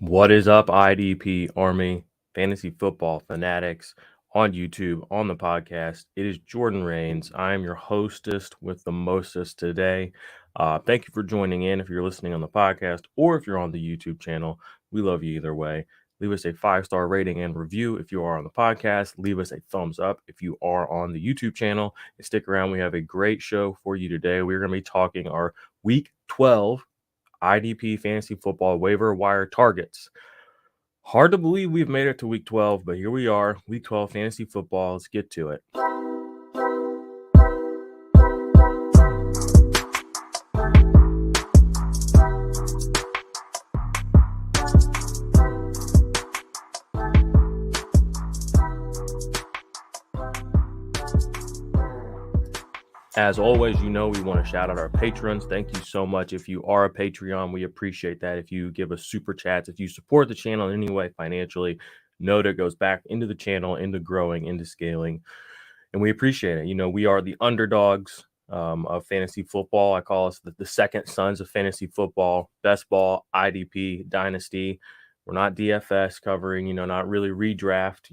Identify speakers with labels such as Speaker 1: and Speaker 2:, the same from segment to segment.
Speaker 1: What is up, IDP Army, fantasy football fanatics on YouTube, on the podcast? It is Jordan Rains. I am your hostess with the mostest today. Thank you for joining in if you're listening on the podcast or if you're on the YouTube channel. We love you either way. Leave us a 5-star rating and review if you are on the podcast. Leave us a thumbs up if you are on the YouTube channel. And stick around. We have a great show for you today. We're going to be talking our Week 12 IDP fantasy football waiver wire targets. Hard to believe we've made it to week 12, but here we are, week 12 fantasy football. Let's get to it. As always, we want to shout out our patrons. Thank you so much. If you are a Patreon, we appreciate that. If you give us super chats, if you support the channel in any way financially, know that it goes back into the channel, into growing, into scaling, and we appreciate it. We are the underdogs of fantasy football. I call us the second sons of fantasy football, best ball, IDP, dynasty. We're not DFS covering, not really redraft.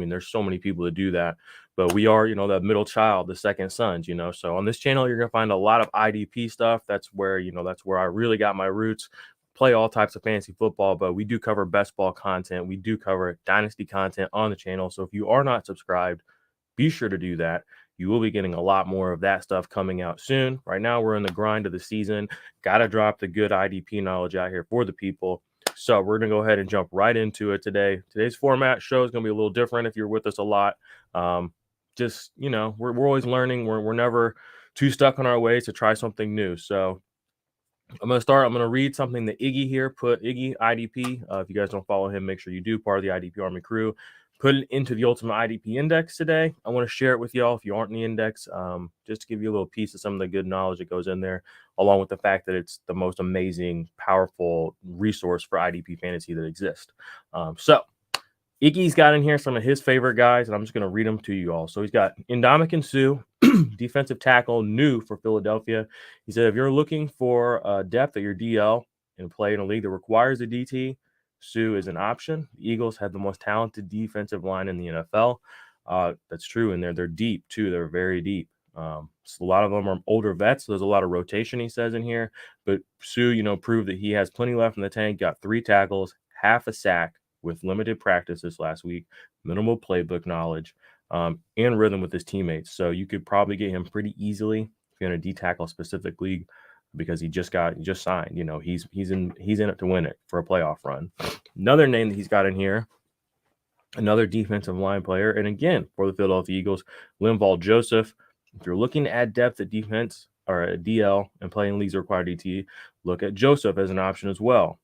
Speaker 1: There's so many people that do that. But we are, the middle child, the second sons, So on this channel, you're going to find a lot of IDP stuff. That's where, that's where I really got my roots. Play all types of fantasy football, but we do cover best ball content. We do cover dynasty content on the channel. So if you are not subscribed, be sure to do that. You will be getting a lot more of that stuff coming out soon. Right now, we're in the grind of the season. Got to drop the good IDP knowledge out here for the people. So we're going to go ahead and jump right into it today. Today's format show is going to be a little different if you're with us a lot. We're always learning. We're never too stuck on our ways to try something new. So I'm going to read something that Iggy here put. Iggy, IDP. If you guys don't follow him, make sure you do. Part of the IDP Army crew. Put it into the Ultimate IDP Index today. I want to share it with y'all if you aren't in the index, just to give you a little piece of some of the good knowledge that goes in there, along with the fact that it's the most amazing, powerful resource for IDP fantasy that exists. So Iggy's got in here some of his favorite guys, and I'm just going to read them to you all. So he's got Ndamukong Suh, defensive tackle, new for Philadelphia. He said, if you're looking for depth at your DL and play in a league that requires a DT, Suh is an option. The Eagles have the most talented defensive line in the NFL. That's true, and they're deep, too. They're very deep. So a lot of them are older vets, so there's a lot of rotation, he says in here. But Suh, proved that he has plenty left in the tank, got 3 tackles, half a sack, with limited practice this last week, minimal playbook knowledge, and rhythm with his teammates. So you could probably get him pretty easily if you're in a D-tackle specific league because he just signed. He's in it to win it for a playoff run. Another name that he's got in here, another defensive line player, and again for the Philadelphia Eagles, Linval Joseph. If you're looking to add depth at defense or a DL and playing leagues that require DT, look at Joseph as an option as well.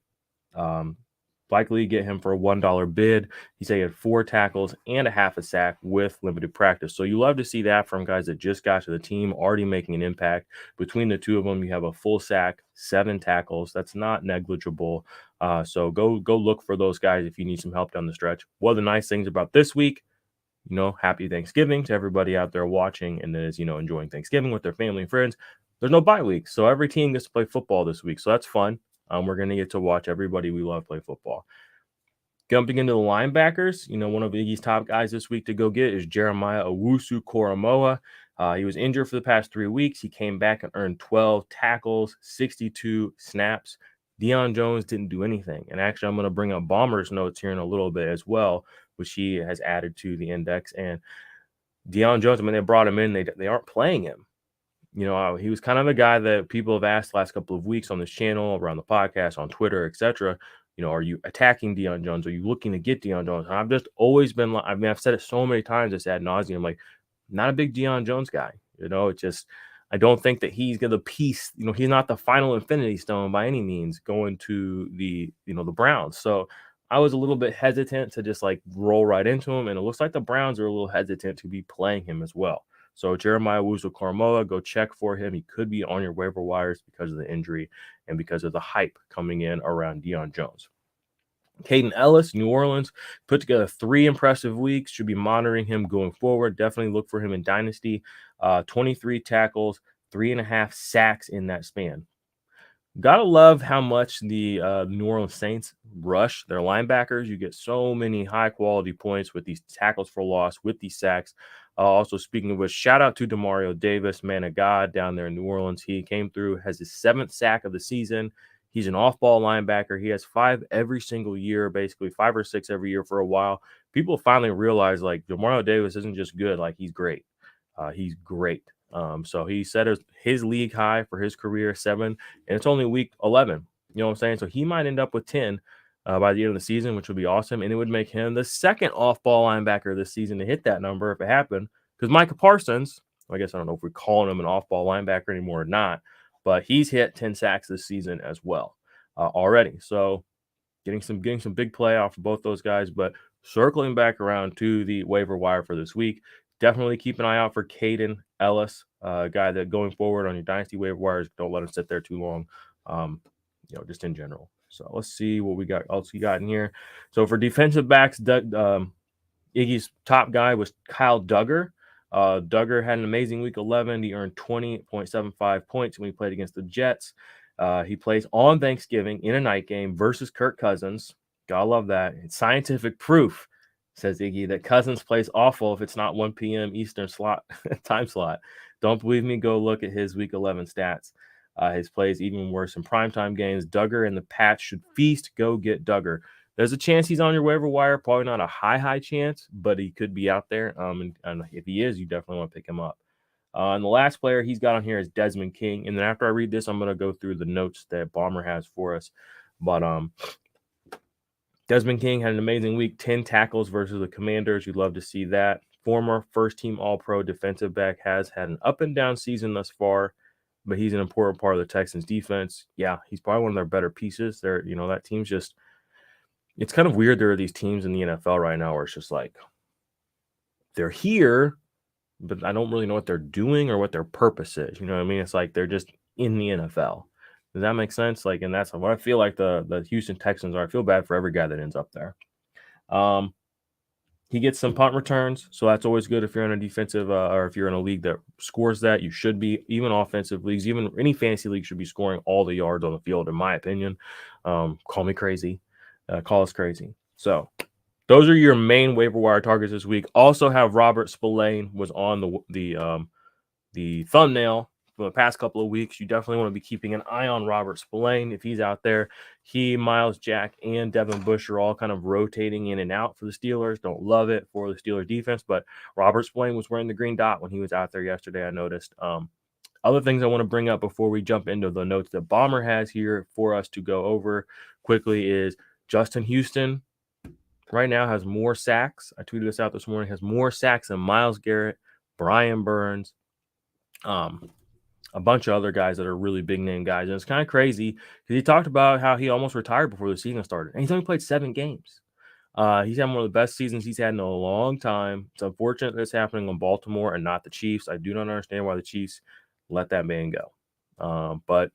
Speaker 1: Likely get him for a $1 bid. He said he had 4 tackles and a half a sack with limited practice. So you love to see that from guys that just got to the team, already making an impact. Between the two of them, you have a full sack, 7 tackles. That's not negligible. So go look for those guys if you need some help down the stretch. One of the nice things about this week, happy Thanksgiving to everybody out there watching and that is, enjoying Thanksgiving with their family and friends. There's no bye week, so every team gets to play football this week. So that's fun. We're going to get to watch everybody we love play football. Jumping into the linebackers, one of Iggy's top guys this week to go get is Jeremiah Owusu-Koramoah. He was injured for the past 3 weeks. He came back and earned 12 tackles, 62 snaps. Deion Jones didn't do anything. And actually, I'm going to bring up Bomber's notes here in a little bit as well, which he has added to the index. And Deion Jones, they brought him in. They aren't playing him. He was kind of a guy that people have asked the last couple of weeks on this channel, around the podcast, on Twitter, etc. Are you attacking Deion Jones? Are you looking to get Deion Jones? And I've just always been like, I've said it so many times, it's ad nauseum. I'm like, not a big Deion Jones guy. It's just, I don't think that he's going to piece, he's not the final infinity stone by any means going to the Browns. So I was a little bit hesitant to just like roll right into him. And it looks like the Browns are a little hesitant to be playing him as well. So Jeremiah Owusu-Koramoah, go check for him. He could be on your waiver wires because of the injury and because of the hype coming in around Deion Jones. Caden Ellis, New Orleans, put together 3 impressive weeks. Should be monitoring him going forward. Definitely look for him in Dynasty. 23 tackles, 3.5 sacks in that span. Gotta love how much the New Orleans Saints rush their linebackers. You get so many high quality points with these tackles for loss, with these sacks. Also, speaking of which, shout out to Demario Davis, man of God, down there in New Orleans. He came through, has his 7th sack of the season. He's an off ball linebacker. He has 5 every single year, basically 5 or 6 every year for a while. People finally realize like Demario Davis isn't just good, like he's great. He's great. So he set his league high for his career, 7, and it's only week 11. You know what I'm saying? So he might end up with 10 by the end of the season, which would be awesome. And it would make him the second off ball linebacker this season to hit that number if it happened. Because Micah Parsons, I guess I don't know if we're calling him an off ball linebacker anymore or not, but he's hit 10 sacks this season as well already. So getting some big play off of both those guys. But circling back around to the waiver wire for this week, definitely keep an eye out for Caden Ellis, a guy that going forward on your dynasty waiver wires, don't let him sit there too long. Just in general. So let's see what we got else we got in here. So for defensive backs, Iggy's top guy was Kyle Duggar. Duggar had an amazing week 11. He earned 20.75 points when he played against the Jets. He plays on Thanksgiving in a night game versus Kirk Cousins. Gotta love that. It's scientific proof, says Iggy, that Cousins plays awful if it's not 1 p.m. Eastern time slot. Don't believe me? Go look at his week 11 stats. His plays even worse in primetime games. Duggar and the Pats should feast. Go get Duggar. There's a chance he's on your waiver wire. Probably not a high chance, but he could be out there. And if he is, you definitely want to pick him up. And the last player he's got on here is Desmond King. And then after I read this, I'm going to go through the notes that Bomber has for us. But Desmond King had an amazing week, 10 tackles versus the Commanders. You'd love to see that. Former first-team All-Pro defensive back has had an up-and-down season thus far, but he's an important part of the Texans' defense. Yeah, he's probably one of their better pieces. That team's just – it's kind of weird there are these teams in the NFL right now where it's just like they're here, but I don't really know what they're doing or what their purpose is. You know what I mean? It's like they're just in the NFL. Does that make sense? Like, and that's what I feel like the Houston Texans are. I feel bad for every guy that ends up there. He gets some punt returns, so that's always good if you're in a defensive or if you're in a league that scores that. You should be, even offensive leagues, even any fantasy league should be scoring all the yards on the field, in my opinion. Call me crazy. Call us crazy. So those are your main waiver wire targets this week. Also have Robert Spillane was on the thumbnail for the past couple of weeks. You definitely want to be keeping an eye on Robert Spillane if he's out there. He, Miles Jack, and Devin Bush are all kind of rotating in and out for the Steelers. Don't love it for the Steelers defense, but Robert Spillane was wearing the green dot when he was out there yesterday, I noticed. Other things I want to bring up before we jump into the notes that Bomber has here for us to go over quickly is Justin Houston right now has more sacks. I tweeted this out this morning, has more sacks than Myles Garrett, Brian Burns, a bunch of other guys that are really big name guys. And it's kind of crazy because he talked about how he almost retired before the season started. And he's only played 7 games. He's had one of the best seasons he's had in a long time. It's unfortunate that it's happening on Baltimore and not the Chiefs. I do not understand why the Chiefs let that man go. But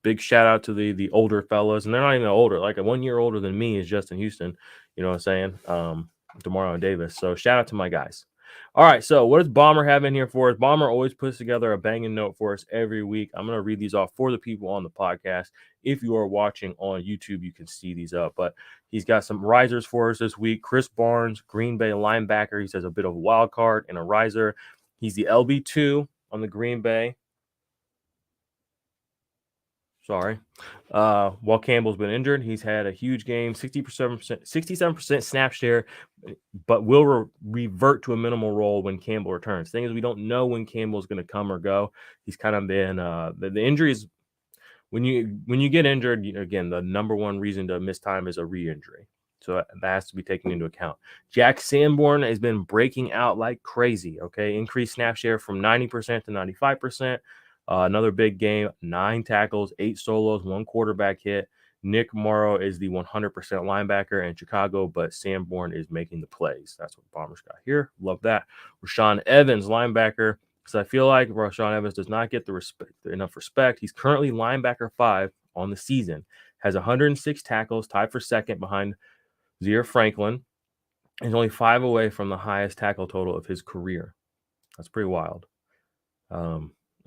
Speaker 1: big shout out to the older fellas. And they're not even older. Like 1 year older than me is Justin Houston. You know what I'm saying? Demario Davis. So shout out to my guys. All right, so what does Bomber have in here for us? Bomber always puts together a banging note for us every week. I'm going to read these off for the people on the podcast. If you are watching on YouTube, you can see these up. But he's got some risers for us this week. Chris Barnes, Green Bay linebacker. He says a bit of a wild card and a riser. He's the LB2 on the Green Bay. Sorry. While Campbell's been injured, he's had a huge game, 67% snap share, but will revert to a minimal role when Campbell returns. Thing is, we don't know when Campbell's going to come or go. He's kind of been the injuries. When you get injured, again, the number one reason to miss time is a re-injury. So that has to be taken into account. Jack Sanborn has been breaking out like crazy. Okay, increased snap share from 90% to 95%. Another big game, 9 tackles, 8 solos, 1 quarterback hit. Nick Morrow is the 100% linebacker in Chicago, but Sanborn is making the plays. That's what Bombers got here. Love that. Rashaan Evans, linebacker. So I feel like Rashaan Evans does not get enough respect. He's currently linebacker 5 on the season. Has 106 tackles, tied for second behind Zaire Franklin. He's only 5 away from the highest tackle total of his career. That's pretty wild.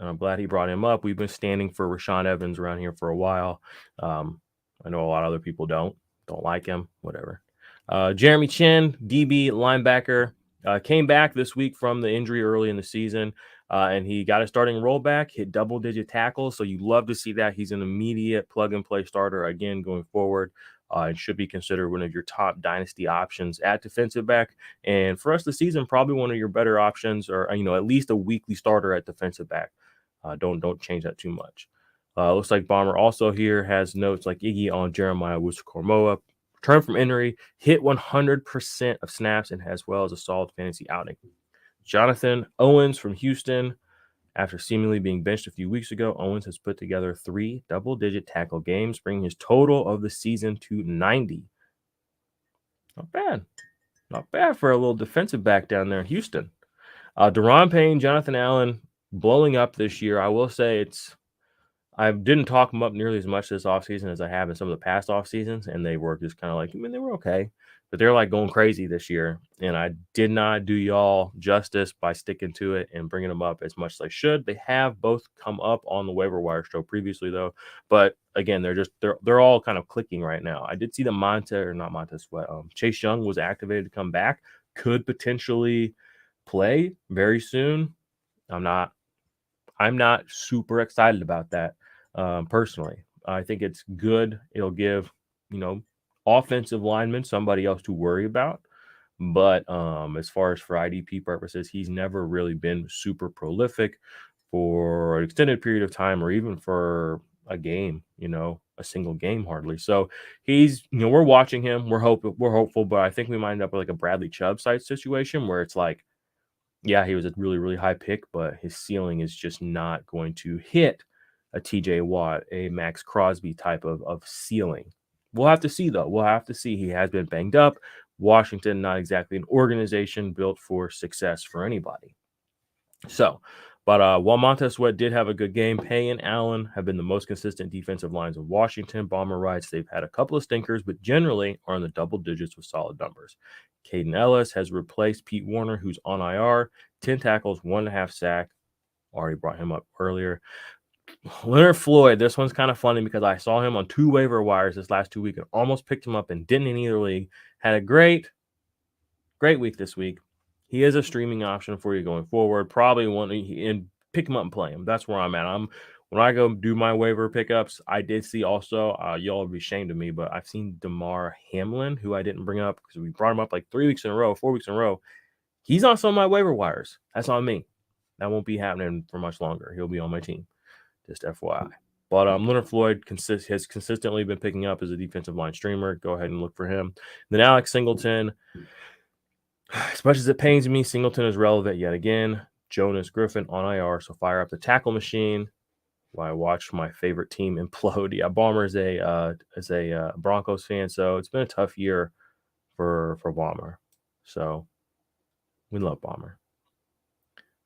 Speaker 1: and I'm glad he brought him up. We've been standing for Rashaan Evans around here for a while. I know a lot of other people don't like him, whatever. Jeremy Chin, DB linebacker, came back this week from the injury early in the season, and he got a starting role back, hit double-digit tackles, so you love to see that. He's an immediate plug-and-play starter again going forward, and should be considered one of your top dynasty options at defensive back. And for us this season, probably one of your better options, or at least a weekly starter at defensive back. Don't change that too much. Looks like Bomber also here has notes like Iggy on Jeremiah Wusu-Kormoa. Returned from injury, hit 100% of snaps, and as well as a solid fantasy outing. Jonathan Owens from Houston. After seemingly being benched a few weeks ago, Owens has put together 3 double-digit tackle games, bringing his total of the season to 90. Not bad. Not bad for a little defensive back down there in Houston. Daron Payne, Jonathan Allen blowing up this year. I will say I didn't talk them up nearly as much this offseason as I have in some of the past off seasons, and they were just kind of like, they were okay, but they're like going crazy this year, and I did not do y'all justice by sticking to it and bringing them up as much as I should. They have both come up on the waiver wire show previously, though, but again, they're all kind of clicking right now. I did see the Chase Young was activated to come back, could potentially play very soon. I'm not super excited about that. Personally, I think it's good. It'll give, offensive linemen somebody else to worry about. But as far as for IDP purposes, he's never really been super prolific for an extended period of time or even for a game, a single game hardly. So he's, we're watching him. We're hopeful, but I think we might end up with like a Bradley Chubb side situation where it's like, yeah, he was a really, really high pick, but his ceiling is just not going to hit a TJ Watt, a Max Crosby type of ceiling. We'll have to see, though. We'll have to see. He has been banged up. Washington, not exactly an organization built for success for anybody. So, but while Montez Sweat did have a good game, Pay and Allen have been the most consistent defensive lines of Washington. Bomber rights, they've had a couple of stinkers, but generally are in the double digits with solid numbers. Caden Ellis has replaced Pete Warner, who's on IR, 10 tackles, 1.5 sack. Already brought him up earlier. Leonard Floyd, this one's kind of funny because I saw him on 2 waiver wires this last 2 weeks and almost picked him up and didn't in either league. Had a great week this week. He is a streaming option for you going forward. Probably and pick him up and play him. That's where I'm at. When I go do my waiver pickups, I did see also, y'all would be ashamed of me, but I've seen DeMar Hamlin, who I didn't bring up because we brought him up like 4 weeks in a row. He's on some of my waiver wires. That's on me. That won't be happening for much longer. He'll be on my team. Just FYI. But Leonard Floyd has consistently been picking up as a defensive line streamer. Go ahead and look for him. Then Alex Singleton. As much as it pains me, Singleton is relevant yet again. Jonas Griffin on IR, so fire up the tackle machine while I watch my favorite team implode. Yeah, Bomber is a Broncos fan, so it's been a tough year for Bomber. So we love Bomber.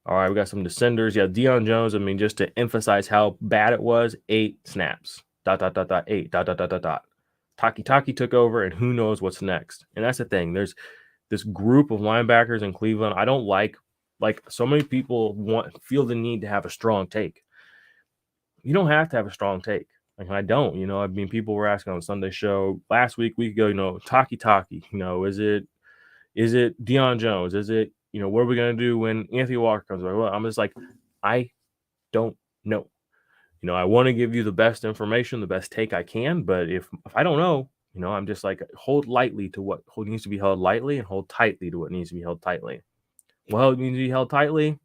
Speaker 1: All right, we got some descenders. Yeah, Deion Jones, just to emphasize how bad it was, 8 snaps. ... 8 ... Taki took over, and who knows what's next. And that's the thing. There's this group of linebackers in Cleveland. I don't like so many people feel the need to have a strong take. You don't have to have a strong take. Like I don't, people were asking on the Sunday show last week ago, Taki, is it Deion Jones? Is it, what are we going to do when Anthony Walker comes back? Well, I'm just like, I don't know. I want to give you the best information, the best take I can, but if I don't know, I'm just like, hold lightly to what needs to be held lightly and hold tightly to what needs to be held tightly. Well, it needs to be held tightly.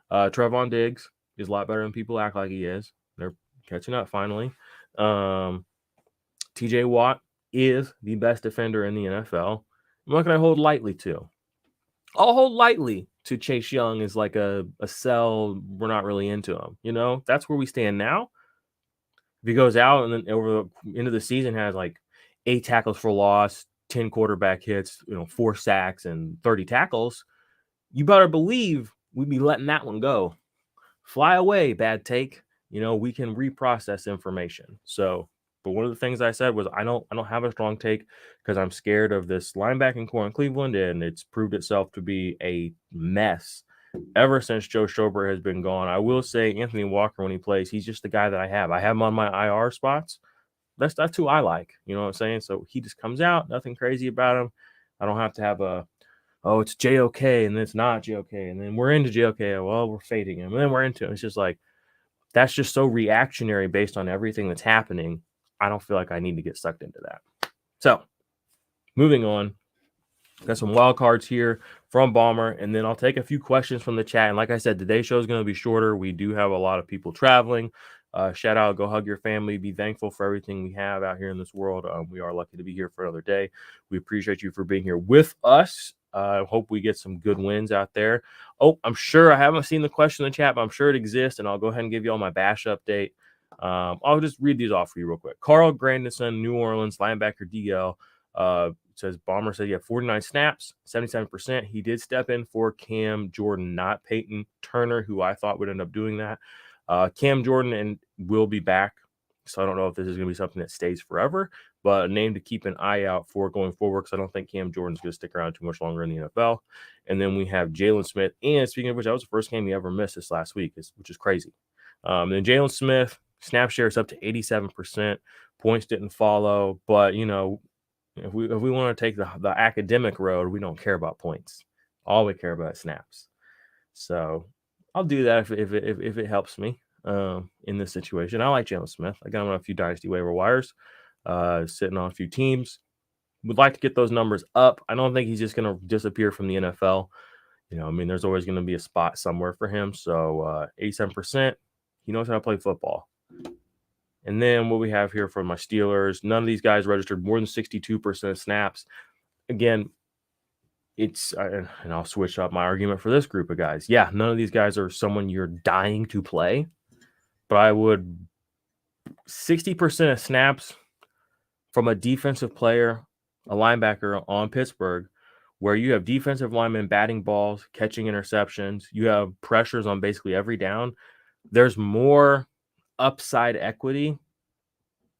Speaker 1: Trevon Diggs is a lot better than people act like he is. They're catching up finally. TJ Watt is the best defender in the NFL. What can I hold lightly to? I'll hold lightly to Chase Young is like a sell. We're not really into him. That's where we stand now. If he goes out and then over the end of the season has like 8 tackles for loss, 10 quarterback hits, 4 sacks and 30 tackles, you better believe we'd be letting that one go. Fly away, bad take. We can reprocess information. So, but one of the things I said was I don't have a strong take because I'm scared of this linebacking core in Cleveland, and it's proved itself to be a mess ever since Joe Schobert has been gone. I will say Anthony Walker, when he plays, he's just the guy that I have. I have him on my IR spots. That's who I like. You know what I'm saying? So he just comes out, nothing crazy about him. I don't have to have it's JOK and then it's not JOK and then we're into JOK. Well, we're fading him and then we're into him. It's just like, that's just so reactionary based on everything that's happening. I don't feel like I need to get sucked into that. So moving on, got some wild cards here from Bomber, and then I'll take a few questions from the chat. And like I said, today's show is going to be shorter. We do have a lot of people traveling. Shout out, go hug your family. Be thankful for everything we have out here in this world. We are lucky to be here for another day. We appreciate you for being here with us. I hope we get some good wins out there. Oh, I'm sure I haven't seen the question in the chat, but I'm sure it exists, and I'll go ahead and give you all my bash update. I'll just read these off for you real quick. Carl Grandison, New Orleans, linebacker DL. Says Bomber said he had 49 snaps, 77%. He did step in for Cam Jordan, not Peyton Turner, who I thought would end up doing that. Cam Jordan will be back. So I don't know if this is going to be something that stays forever, but a name to keep an eye out for going forward, because I don't think Cam Jordan's going to stick around too much longer in the NFL. And then we have Jalen Smith. And speaking of which, that was the first game he ever missed this last week, which is crazy. Then Jalen Smith, snap share is up to 87%. Points didn't follow, but, you know, if we want to take the academic road, we don't care about points. All we care about is snaps. So I'll do that if it helps me in this situation. I like Jalen Smith. I got him on a few dynasty waiver wires, sitting on a few teams. Would like to get those numbers up. I don't think he's just going to disappear from the NFL. You know, I mean, there's always going to be a spot somewhere for him. So 87%, he knows how to play football. And then what we have here from my Steelers, none of these guys registered more than 62% of snaps. Again, and I'll switch up my argument for this group of guys. Yeah, none of these guys are someone you're dying to play, but I would 60% of snaps from a defensive player, a linebacker on Pittsburgh, where you have defensive linemen batting balls, catching interceptions, you have pressures on basically every down. There's more upside equity.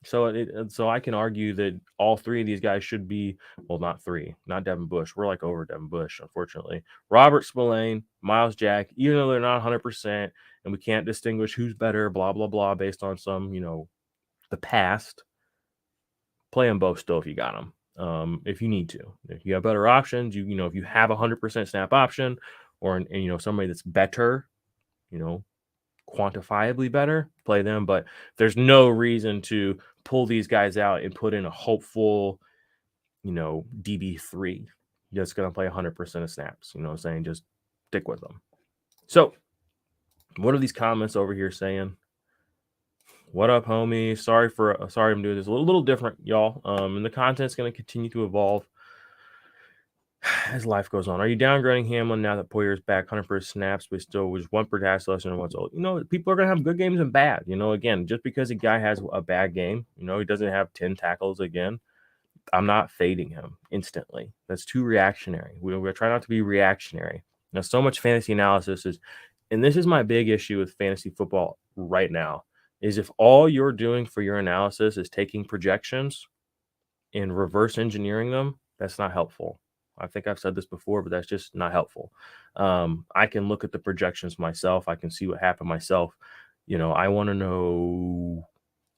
Speaker 1: So I can argue that all three of these guys should be, well, not three, not Devin Bush. We're like over Devin Bush, unfortunately. Robert Spillane, Miles Jack, even though they're not 100% and we can't distinguish who's better, blah, blah, blah, based on some, the past, play them both still if you got them. If you need to. If you have better options, if you have a 100% snap option or, somebody that's better, quantifiably better, play them. But there's no reason to pull these guys out and put in a hopeful, DB3 that's going to play 100% of snaps. You know what I'm saying? Just stick with them. So what are these comments over here saying? What up, homie? Sorry I'm doing this a little different, y'all. And the content's going to continue to evolve as life goes on. Are you downgrading Hamlin now that Poyer's back 100% snaps, but still was one per task less than what's old? People are going to have good games and bad. Again, just because a guy has a bad game, he doesn't have 10 tackles again, I'm not fading him instantly. That's too reactionary. We're trying not to be reactionary. Now, so much fantasy analysis and this is my big issue with fantasy football right now, is if all you're doing for your analysis is taking projections and reverse engineering them, that's not helpful. I think I've said this before, but that's just not helpful. I can look at the projections myself. I can see what happened myself. I want to know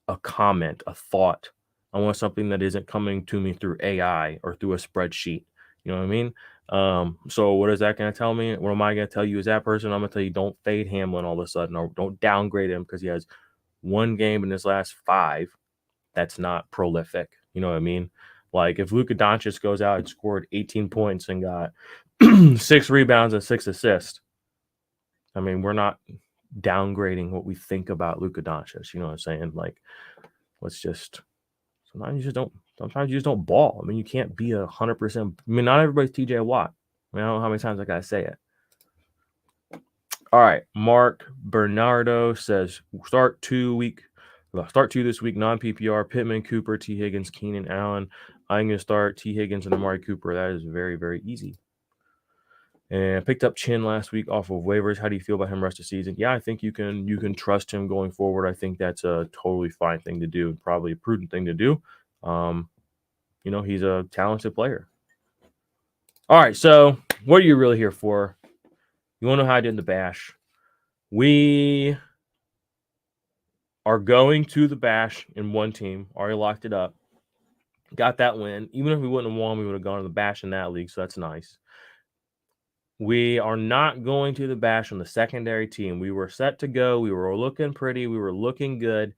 Speaker 1: a comment, a thought. I want something that isn't coming to me through AI or through a spreadsheet. You know what I mean? So what is that going to tell me? What am I going to tell you as that person? I'm going to tell you, don't fade Hamlin all of a sudden, or don't downgrade him because he has one game in his last 5 that's not prolific. You know what I mean? Like if Luka Doncic goes out and scored 18 points and got 6 rebounds and 6 assists, I mean, we're not downgrading what we think about Luka Doncic. You know what I'm saying? Like, sometimes you just don't ball. I mean, you can't be 100%. I mean, not everybody's TJ Watt. I mean, I don't know how many times I got to say it. All right. Mark Bernardo says, start 2 this week, non-PPR, Pittman, Cooper, T. Higgins, Keenan Allen. I'm going to start T. Higgins and Amari Cooper. That is very, very easy. And I picked up Chin last week off of waivers. How do you feel about him rest of the season? Yeah, I think you can trust him going forward. I think that's a totally fine thing to do, probably a prudent thing to do. He's a talented player. All right, so what are you really here for? You want to know how I did in the bash? We are going to the bash in one team. Already locked it up. Got that win. Even if we wouldn't have won, we would have gone to the bash in that league, so that's nice. We are not going to the bash on the secondary team. We were set to go. We were looking pretty. We were looking good.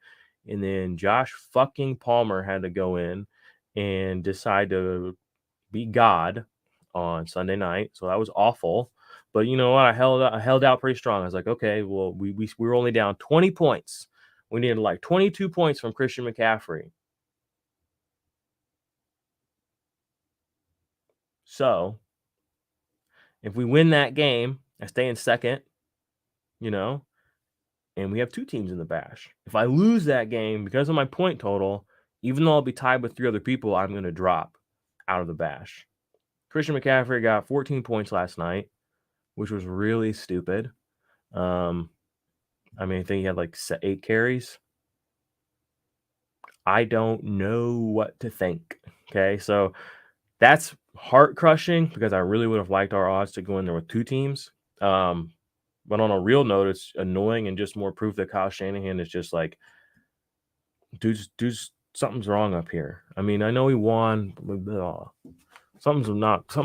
Speaker 1: And then Josh fucking Palmer had to go in and decide to be God on Sunday night. So that was awful. But you know what? I held out pretty strong. I was like, okay, well, we were only down 20 points. We needed like 22 points from Christian McCaffrey. So if we win that game, I stay in second, and we have two teams in the bash. If I lose that game because of my point total, even though I'll be tied with 3 other people, I'm going to drop out of the bash. Christian McCaffrey got 14 points last night, which was really stupid. I think he had like 8 carries. I don't know what to think. Okay, so that's heart crushing because I really would have liked our odds to go in there with 2 teams. But on a real note, it's annoying and just more proof that Kyle Shanahan is just like, dude, something's wrong up here. I know he won. Something's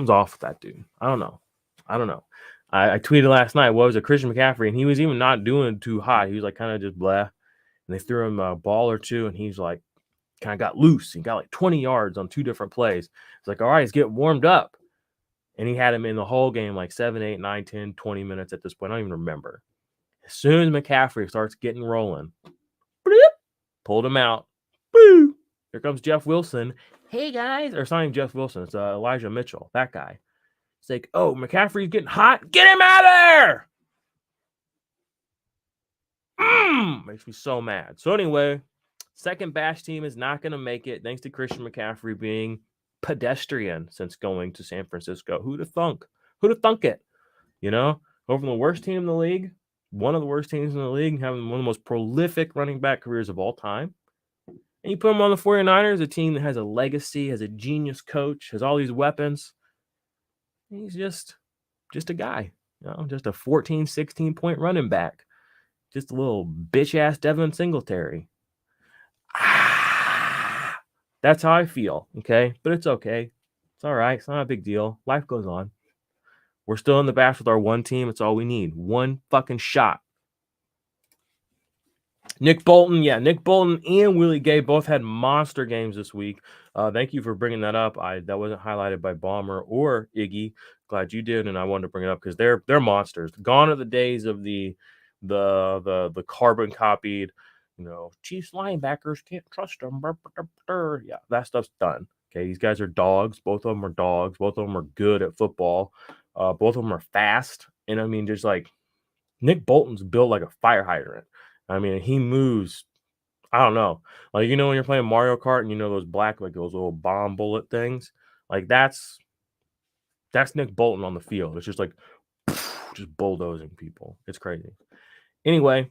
Speaker 1: off with that dude. I don't know. I tweeted last night, what was it, Christian McCaffrey, and he was even not doing too hot. He was like kind of just blah. And they threw him a ball or two, and he's like kind of got loose. He got like 20 yards on 2 different plays. It's like, all right, he's getting warmed up. And he had him in the whole game like 7, 8, 9, 10, 20 minutes at this point. I don't even remember. As soon as McCaffrey starts getting rolling, pulled him out. Boo! Here comes Jeff Wilson. Hey, guys. Or it's not even Jeff Wilson. It's Elijah Mitchell, that guy. It's like, oh, McCaffrey's getting hot. Get him out of there! Makes me so mad. So anyway, second bash team is not going to make it thanks to Christian McCaffrey being pedestrian since going to San Francisco. Who'd have thunk? Who'd have thunk it? Go from the worst team in the league, one of the worst teams in the league, having one of the most prolific running back careers of all time. And you put him on the 49ers, a team that has a legacy, has a genius coach, has all these weapons. He's just a guy, just a 14, 16-point running back. Just a little bitch-ass Devin Singletary. That's how I feel, okay? But it's okay. It's all right. It's not a big deal. Life goes on. We're still in the bash with our one team. It's all we need. One fucking shot. Nick Bolton and Willie Gay both had monster games this week. Thank you for bringing that up. That wasn't highlighted by Bomber or Iggy. Glad you did, and I wanted to bring it up because they're monsters. Gone are the days of the carbon copied, Chiefs linebackers, can't trust them. Yeah, that stuff's done. Okay, these guys are dogs. Both of them are dogs. Both of them are good at football. Both of them are fast. And just like Nick Bolton's built like a fire hydrant. He moves. I don't know. Like, when you're playing Mario Kart and those black, like those little bomb bullet things, like that's Nick Bolton on the field. It's just like just bulldozing people. It's crazy. Anyway,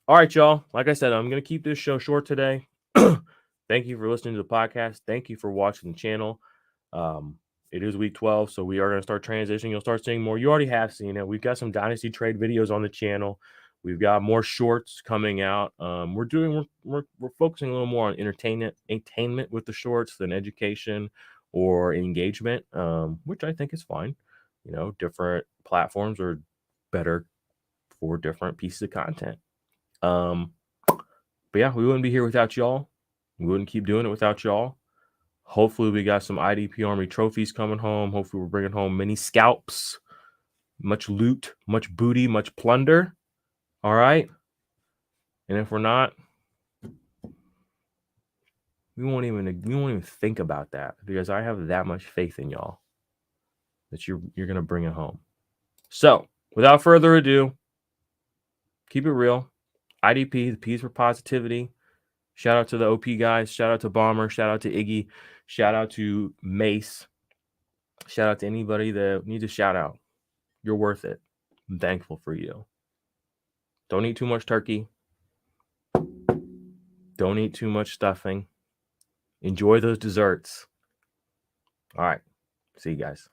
Speaker 1: all right, y'all. Like I said, I'm going to keep this show short today. Thank you for listening to the podcast. Thank you for watching the channel. It is week 12, so we are going to start transitioning. You'll start seeing more. You already have seen it. We've got some Dynasty trade videos on the channel. We've got more shorts coming out. We're focusing a little more on entertainment with the shorts than education or engagement, which I think is fine. Different platforms are better for different pieces of content. But yeah, we wouldn't be here without y'all. We wouldn't keep doing it without y'all. Hopefully we got some IDP Army trophies coming home. Hopefully we're bringing home many scalps, much loot, much booty, much plunder. All right. And if we're not, we won't even think about that because I have that much faith in y'all that you're going to bring it home. So without further ado, keep it real. IDP, the P's for positivity. Shout out to the OP guys. Shout out to Bomber. Shout out to Iggy. Shout out to Mace. Shout out to anybody that needs a shout out. You're worth it. I'm thankful for you. Don't eat too much turkey. Don't eat too much stuffing. Enjoy those desserts. All right. See you guys.